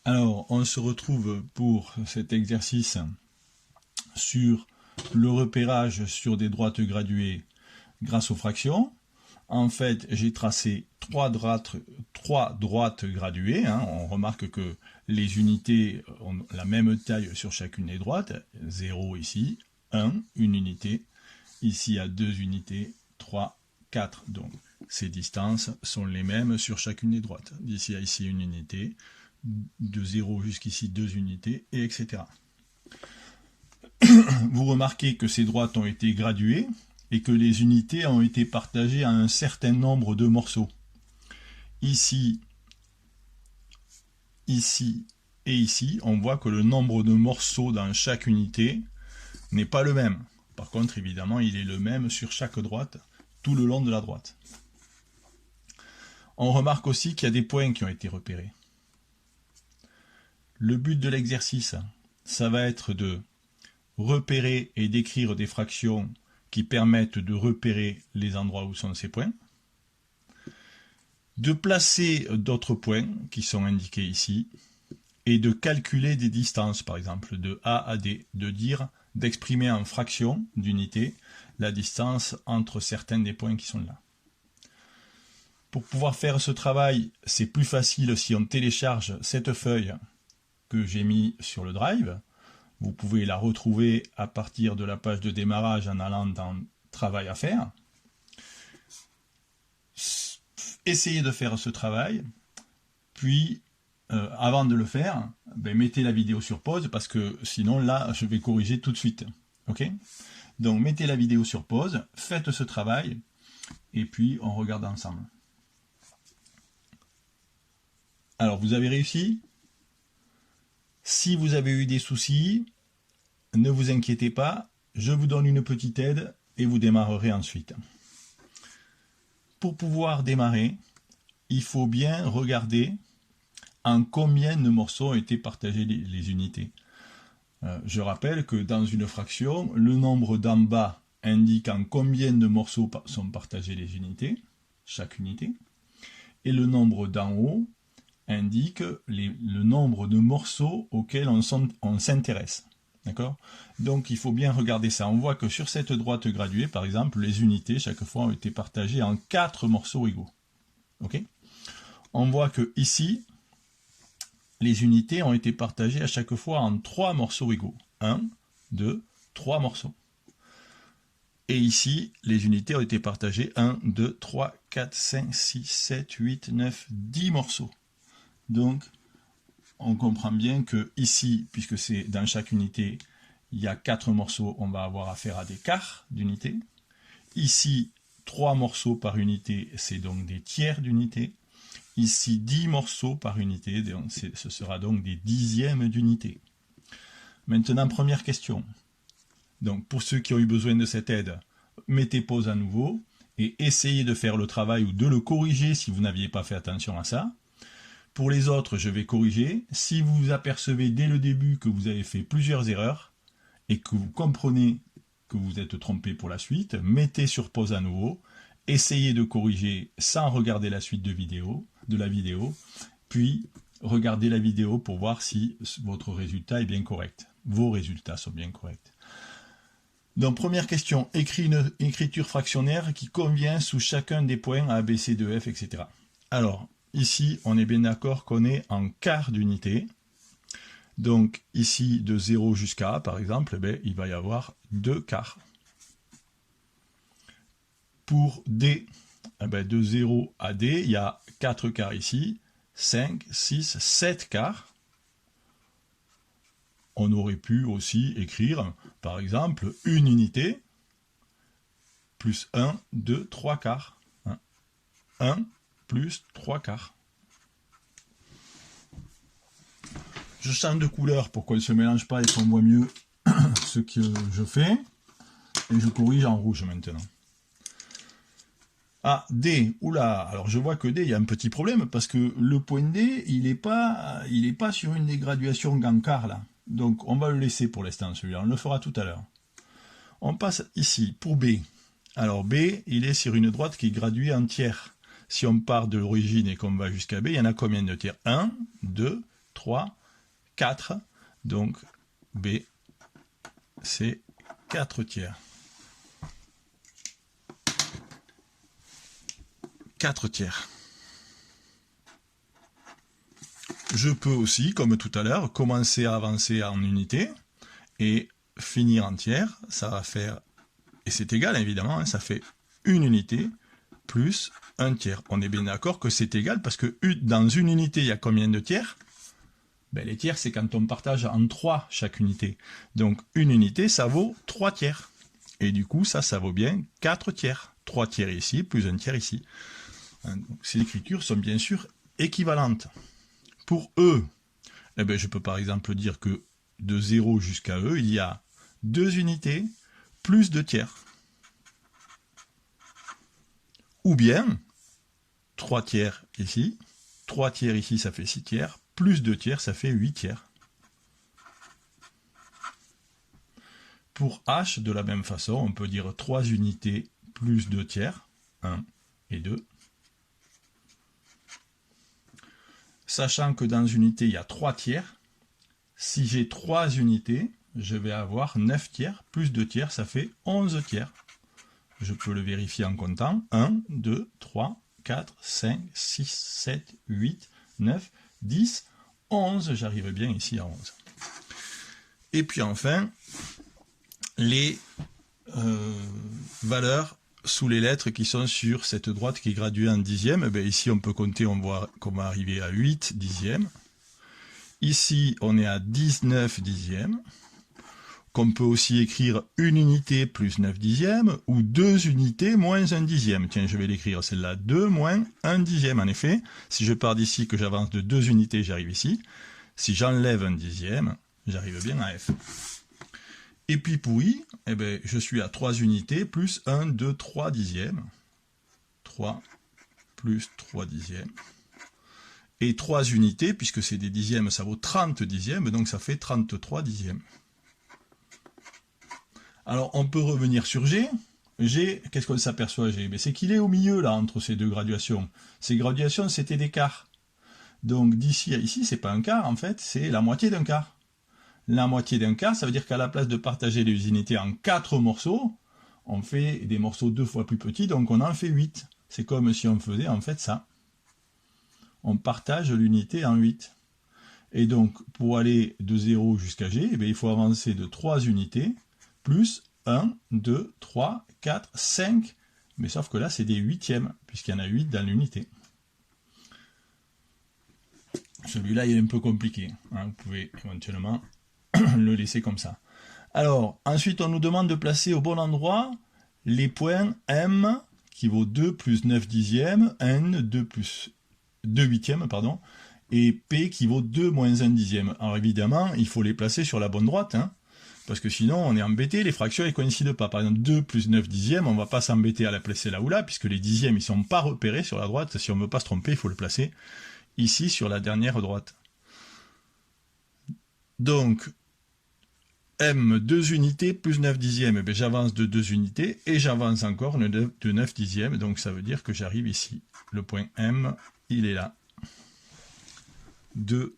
Alors, on se retrouve pour cet exercice sur le repérage sur des droites graduées grâce aux fractions. En fait, j'ai tracé trois droites graduées. On remarque que les unités ont la même taille sur chacune des droites. 0 ici, 1, une unité. Ici, il y a 2 unités, 3, 4. Donc, ces distances sont les mêmes sur chacune des droites. D'ici à ici, une unité. De 0 jusqu'ici, 2 unités, et etc. Vous remarquez que ces droites ont été graduées et que les unités ont été partagées à un certain nombre de morceaux. Ici, ici et ici, on voit que le nombre de morceaux dans chaque unité n'est pas le même. Par contre, évidemment, il est le même sur chaque droite, tout le long de la droite. On remarque aussi qu'il y a des points qui ont été repérés. Le but de l'exercice, ça va être de repérer et d'écrire des fractions qui permettent de repérer les endroits où sont ces points, de placer d'autres points qui sont indiqués ici, et de calculer des distances, par exemple de A à D, d'exprimer en fractions d'unité la distance entre certains des points qui sont là. Pour pouvoir faire ce travail, c'est plus facile si on télécharge cette feuille que j'ai mis sur le Drive. Vous pouvez la retrouver à partir de la page de démarrage en allant dans Travail à faire. Essayez de faire ce travail, puis avant de le faire, mettez la vidéo sur pause parce que sinon là je vais corriger tout de suite. Ok? Donc mettez la vidéo sur pause, faites ce travail et puis on regarde ensemble. Alors vous avez réussi? Si vous avez eu des soucis, ne vous inquiétez pas, je vous donne une petite aide et vous démarrerez ensuite. Pour pouvoir démarrer, il faut bien regarder en combien de morceaux ont été partagées les unités. Je rappelle que dans une fraction, le nombre d'en bas indique en combien de morceaux sont partagées les unités, chaque unité, et le nombre d'en haut indique le nombre de morceaux auxquels on s'intéresse. D'accord? Donc il faut bien regarder ça. On voit que sur cette droite graduée, par exemple, les unités, chaque fois, ont été partagées en 4 morceaux égaux. Ok? On voit que ici, les unités ont été partagées à chaque fois en 3 morceaux égaux. 1, 2, 3 morceaux. Et ici, les unités ont été partagées 1, 2, 3, 4, 5, 6, 7, 8, 9, 10 morceaux. Donc, on comprend bien que ici, puisque c'est dans chaque unité, il y a 4 morceaux, on va avoir affaire à des quarts d'unité. Ici, 3 morceaux par unité, c'est donc des tiers d'unité. Ici, 10 morceaux par unité, donc ce sera donc des dixièmes d'unité. Maintenant, première question. Donc, pour ceux qui ont eu besoin de cette aide, mettez pause à nouveau et essayez de faire le travail ou de le corriger si vous n'aviez pas fait attention à ça. Pour les autres, je vais corriger. Si vous vous apercevez dès le début que vous avez fait plusieurs erreurs et que vous comprenez que vous êtes trompé pour la suite, mettez sur pause à nouveau, essayez de corriger sans regarder la suite de la vidéo, puis regardez la vidéo pour voir si votre résultat est bien correct. Vos résultats sont bien corrects. Donc première question, écris une écriture fractionnaire qui convient sous chacun des points A, B, C, D, F, etc. Alors, ici, on est bien d'accord qu'on est en quart d'unité. Donc ici, de 0 jusqu'à A, par exemple, il va y avoir 2 quarts. Pour D, de 0 à D, il y a 4 quarts ici, 5, 6, 7 quarts. On aurait pu aussi écrire, par exemple, une unité, plus 1, 2, 3 quarts. 1 plus 3 quarts. Je change de couleur pour qu'on ne se mélange pas et qu'on voit mieux ce que je fais. Et je corrige en rouge maintenant. Ah, D, oula, alors je vois que D, il y a un petit problème, parce que le point D, il n'est pas sur une des graduations en quart, là. Donc on va le laisser pour l'instant, celui-là, on le fera tout à l'heure. On passe ici, pour B. Alors B, il est sur une droite qui est graduée en tiers. Si on part de l'origine et qu'on va jusqu'à B, il y en a combien de tiers? 1, 2, 3. 3, 4. Donc B, c'est 4 tiers. 4 tiers. Je peux aussi, comme tout à l'heure, commencer à avancer en unité et finir en tiers. Ça va faire, et c'est égal évidemment, hein, ça fait une unité plus un tiers. On est bien d'accord que c'est égal parce que dans une unité, il y a combien de tiers? Ben, les tiers, c'est quand on partage en 3 chaque unité. Donc une unité, ça vaut 3 tiers. Et du coup, ça vaut bien 4 tiers. 3 tiers ici, plus un tiers ici. Donc, ces écritures sont bien sûr équivalentes. Pour E, eh ben, je peux par exemple dire que de 0 jusqu'à E, il y a 2 unités plus 2 tiers. Ou bien 3 tiers ici, 3 tiers ici, ça fait 6 tiers, plus 2 tiers, ça fait 8 tiers. Pour H, de la même façon, on peut dire 3 unités plus 2 tiers, 1 et 2. Sachant que dans une unité, il y a 3 tiers, si j'ai 3 unités, je vais avoir 9 tiers, plus 2 tiers, ça fait 11 tiers. Je peux le vérifier en comptant. 1, 2, 3, 4, 5, 6, 7, 8, 9, 10, 11. J'arrive bien ici à 11. Et puis enfin, les valeurs sous les lettres qui sont sur cette droite qui est graduée en dixième. Eh bien, ici, on peut compter, on voit qu'on va arriver à 8 dixièmes. Ici, on est à 19 dixièmes. Qu'on peut aussi écrire une unité plus 9 dixièmes, ou 2 unités moins 1 dixième. Tiens, je vais l'écrire, celle-là, 2 moins 1 dixième. En effet, si je pars d'ici, que j'avance de 2 unités, j'arrive ici. Si j'enlève 1 dixième, j'arrive bien à F. Et puis pour I, eh ben, je suis à 3 unités plus 1, 2, 3 dixièmes. 3 plus 3 dixièmes. Et 3 unités, puisque c'est des dixièmes, ça vaut 30 dixièmes, donc ça fait 33 dixièmes. Alors, on peut revenir sur G. G, qu'est-ce qu'on s'aperçoit, G? C'est qu'il est au milieu, là, entre ces deux graduations. Ces graduations, c'était des quarts. Donc, d'ici à ici, c'est pas un quart, en fait, c'est la moitié d'un quart. La moitié d'un quart, ça veut dire qu'à la place de partager les unités en 4 morceaux, on fait des morceaux 2 fois plus petits, donc on en fait 8. C'est comme si on faisait, en fait, ça. On partage l'unité en 8. Et donc, pour aller de 0 jusqu'à G, eh bien, il faut avancer de 3 unités, plus 1, 2, 3, 4, 5, mais sauf que là c'est des huitièmes, puisqu'il y en a 8 dans l'unité. Celui-là il est un peu compliqué, hein. Vous pouvez éventuellement le laisser comme ça. Alors, ensuite on nous demande de placer au bon endroit les points M, qui vaut 2 plus 9 dixièmes, N, 2 plus 2 huitièmes, pardon, et P qui vaut 2 moins 1 dixième. Alors évidemment, il faut les placer sur la bonne droite, hein. Parce que sinon, on est embêté, les fractions ne coïncident pas. Par exemple, 2 plus 9 dixièmes, on ne va pas s'embêter à la placer là ou là, puisque les dixièmes, ils ne sont pas repérés sur la droite. Si on ne veut pas se tromper, il faut le placer ici, sur la dernière droite. Donc, M, 2 unités plus 9 dixièmes, eh j'avance de 2 unités, et j'avance encore de 9 dixièmes, donc ça veut dire que j'arrive ici. Le point M, il est là. 2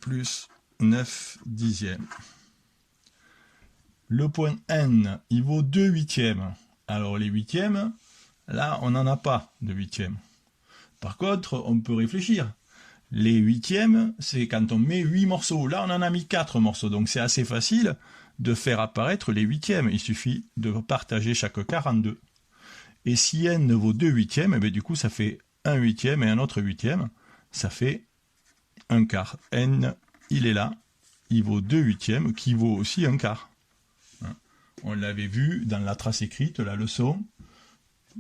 plus 9 dixièmes. Le point N, il vaut 2 huitièmes. Alors les huitièmes, là, on n'en a pas de huitièmes. Par contre, on peut réfléchir. Les huitièmes, c'est quand on met 8 morceaux. Là, on en a mis 4 morceaux. Donc c'est assez facile de faire apparaître les huitièmes. Il suffit de partager chaque quart en 2. Et si N vaut 2 huitièmes, eh bien, du coup, ça fait un huitième et un autre huitième. Ça fait un quart. N, il est là. Il vaut 2 huitièmes, qui vaut aussi un quart. On l'avait vu dans la trace écrite, la leçon,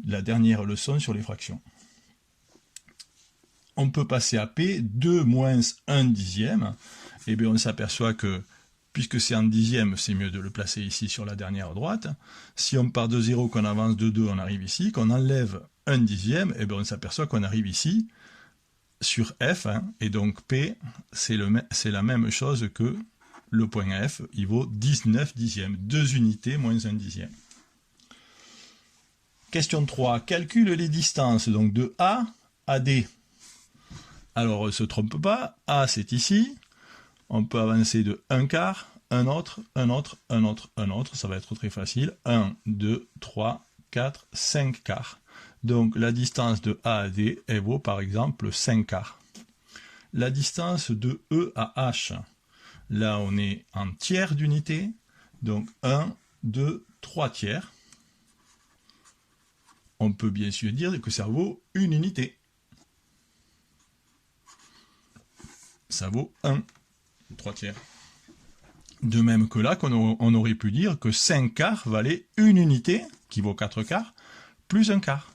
la dernière leçon sur les fractions. On peut passer à P, 2 moins 1 dixième. Et bien on s'aperçoit que, puisque c'est en dixième, c'est mieux de le placer ici sur la dernière droite. Si on part de 0, qu'on avance de 2, on arrive ici. Qu'on enlève 1 dixième, et bien on s'aperçoit qu'on arrive ici, sur F. Hein, et donc P, c'est la même chose que le point F, il vaut 19 dixièmes, 2 unités moins 1 dixième. Question 3, calcule les distances donc de A à D. Alors, on ne se trompe pas, A c'est ici, on peut avancer de un quart, un autre, un autre, un autre, un autre, ça va être très facile, 1, 2, 3, 4, 5 quarts. Donc la distance de A à D, elle vaut par exemple 5 quarts. La distance de E à H, là on est en tiers d'unité, donc 1, 2, 3 tiers. On peut bien sûr dire que ça vaut une unité. Ça vaut 1, 3 tiers. De même que là, on aurait pu dire que 5 quarts valait une unité, qui vaut 4 quarts, plus un quart.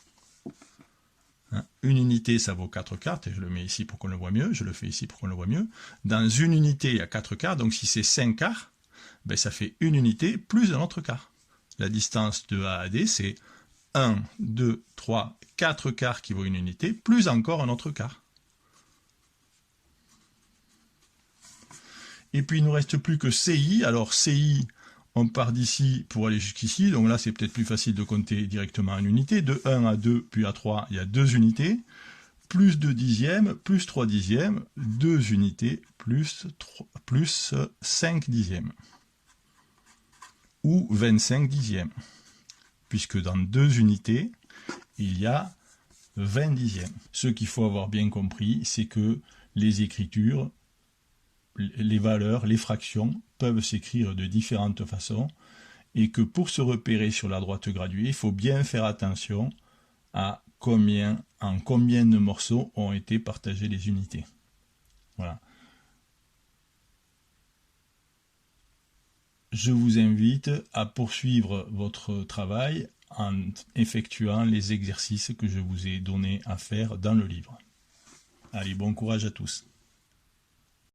Hein, une unité, ça vaut 4 quarts, et je le mets ici pour qu'on le voit mieux, je le fais ici pour qu'on le voit mieux. Dans une unité, il y a 4 quarts, donc si c'est 5 quarts, ben ça fait une unité plus un autre quart. La distance de A à D, c'est 1, 2, 3, 4 quarts qui vaut une unité, plus encore un autre quart. Et puis il ne nous reste plus que CI. Alors CI, on part d'ici pour aller jusqu'ici. Donc là, c'est peut-être plus facile de compter directement en unités. De 1 à 2, puis à 3, il y a 2 unités. Plus 2 dixièmes, plus 3 dixièmes, 2 unités, plus 5 dixièmes. Ou 25 dixièmes. Puisque dans 2 unités, il y a 20 dixièmes. Ce qu'il faut avoir bien compris, c'est que les écritures, les valeurs, les fractions peuvent s'écrire de différentes façons et que pour se repérer sur la droite graduée, il faut bien faire attention à en combien de morceaux ont été partagées les unités. Voilà. Je vous invite à poursuivre votre travail en effectuant les exercices que je vous ai donnés à faire dans le livre. Allez, bon courage à tous.